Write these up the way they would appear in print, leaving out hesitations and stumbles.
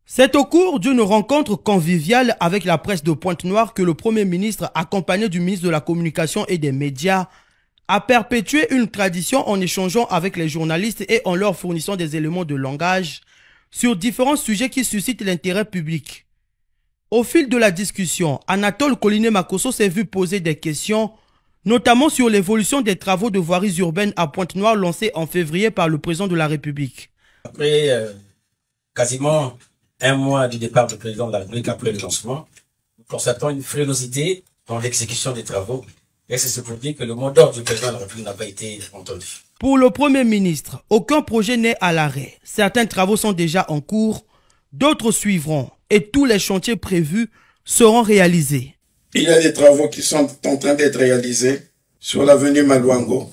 C'est au cours d'une rencontre conviviale avec la presse de Pointe-Noire que le Premier ministre, accompagné du ministre de la Communication et des Médias, a perpétué une tradition en échangeant avec les journalistes et en leur fournissant des éléments de langage sur différents sujets qui suscitent l'intérêt public. Au fil de la discussion, Anatole Collinet-Makosso s'est vu poser des questions, notamment sur l'évolution des travaux de voiries urbaines à Pointe-Noire lancés en février par le président de la République. Après quasiment un mois du départ du président de la République après le lancement, nous constatons une frilosité dans l'exécution des travaux. Et c'est ce pour dire que le mot d'ordre du président de la République n'a pas été entendu. Pour le Premier ministre, aucun projet n'est à l'arrêt. Certains travaux sont déjà en cours, d'autres suivront et tous les chantiers prévus seront réalisés. Il y a des travaux qui sont en train d'être réalisés sur l'avenue Maluango,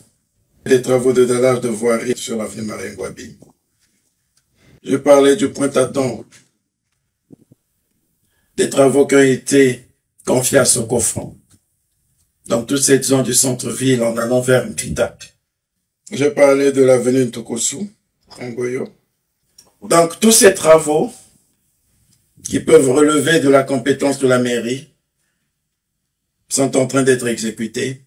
des travaux de dallage de voirie sur l'avenue Maringouabi. Je parlais du Pointe-à-Tombe, des travaux qui ont été confiés à Sokofran, dans toute cette zone du centre-ville en allant vers Mpita. Je parlais de l'avenue Ntokosu, en Goyo. Donc tous ces travaux qui peuvent relever de la compétence de la mairie sont en train d'être exécutés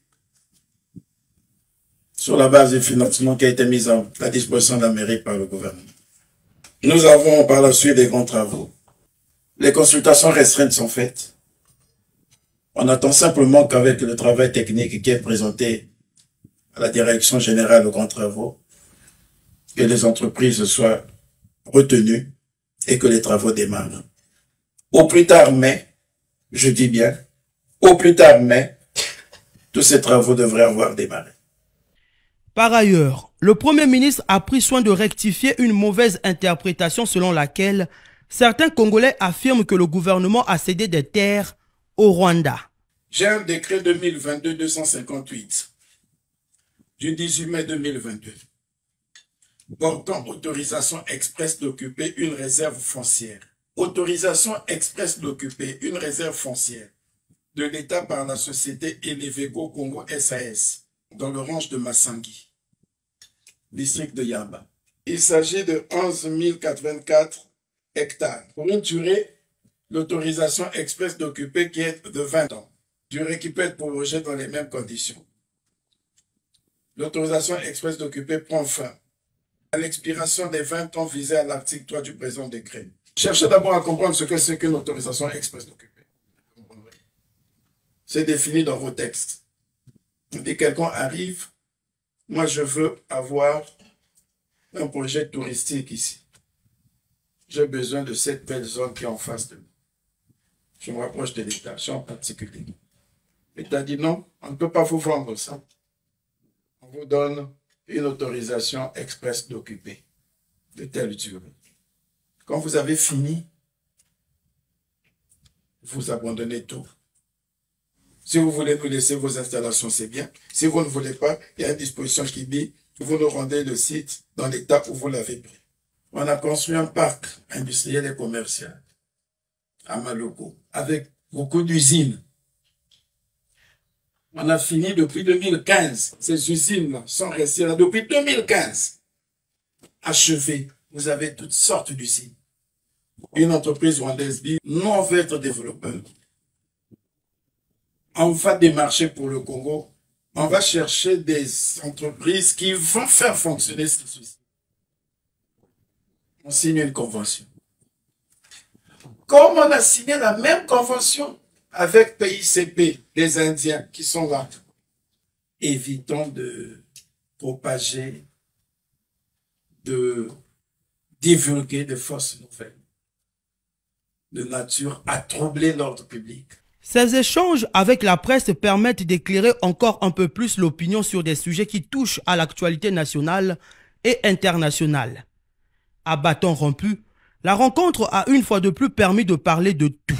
sur la base du financement qui a été mis à la disposition de la mairie par le gouvernement. Nous avons par la suite des grands travaux. Les consultations restreintes sont faites. On attend simplement qu'avec le travail technique qui est présenté à la direction générale aux grands travaux, que les entreprises soient retenues et que les travaux démarrent. Au plus tard mai, je dis bien, au plus tard mai, tous ces travaux devraient avoir démarré. Par ailleurs, le Premier ministre a pris soin de rectifier une mauvaise interprétation selon laquelle certains Congolais affirment que le gouvernement a cédé des terres au Rwanda. J'ai un décret 2022-258 du 18 mai 2022 portant autorisation expresse d'occuper une réserve foncière. Autorisation expresse d'occuper une réserve foncière de l'État par la société Elevego Congo SAS dans le range de Massangi, district de Yamba. Il s'agit de 11 084 hectares pour une durée d'autorisation expresse d'occuper qui est de 20 ans. Durée qui peut être prolongée dans les mêmes conditions. L'autorisation expresse d'occuper prend fin à l'expiration des 20 ans visés à l'article 3 du présent décret. Cherchez d'abord à comprendre ce que c'est qu'une autorisation expresse d'occuper. C'est défini dans vos textes. Dès que quelqu'un arrive, moi je veux avoir un projet touristique ici. J'ai besoin de cette belle zone qui est en face de nous. Je me rapproche de l'État, je suis en particulier. L'État dit non, on ne peut pas vous vendre ça. On vous donne une autorisation expresse d'occuper de telle durée. Quand vous avez fini, vous abandonnez tout. Si vous voulez nous laisser vos installations, c'est bien. Si vous ne voulez pas, il y a une disposition qui dit que vous nous rendez le site dans l'état où vous l'avez pris. On a construit un parc industriel et commercial à Maloko avec beaucoup d'usines. On a fini depuis 2015. Ces usines sont restées là depuis 2015. Achevées. Vous avez toutes sortes d'usines. Une entreprise rwandaise dit, nous on veut être développeurs. On va démarcher pour le Congo. On va chercher des entreprises qui vont faire fonctionner ces usines. On signe une convention. Comme on a signé la même convention avec PICP, les Indiens qui sont là, évitons de propager, de divulguer de fausses nouvelles de nature à troubler l'ordre public. Ces échanges avec la presse permettent d'éclairer encore un peu plus l'opinion sur des sujets qui touchent à l'actualité nationale et internationale. À bâton rompu, la rencontre a une fois de plus permis de parler de tout.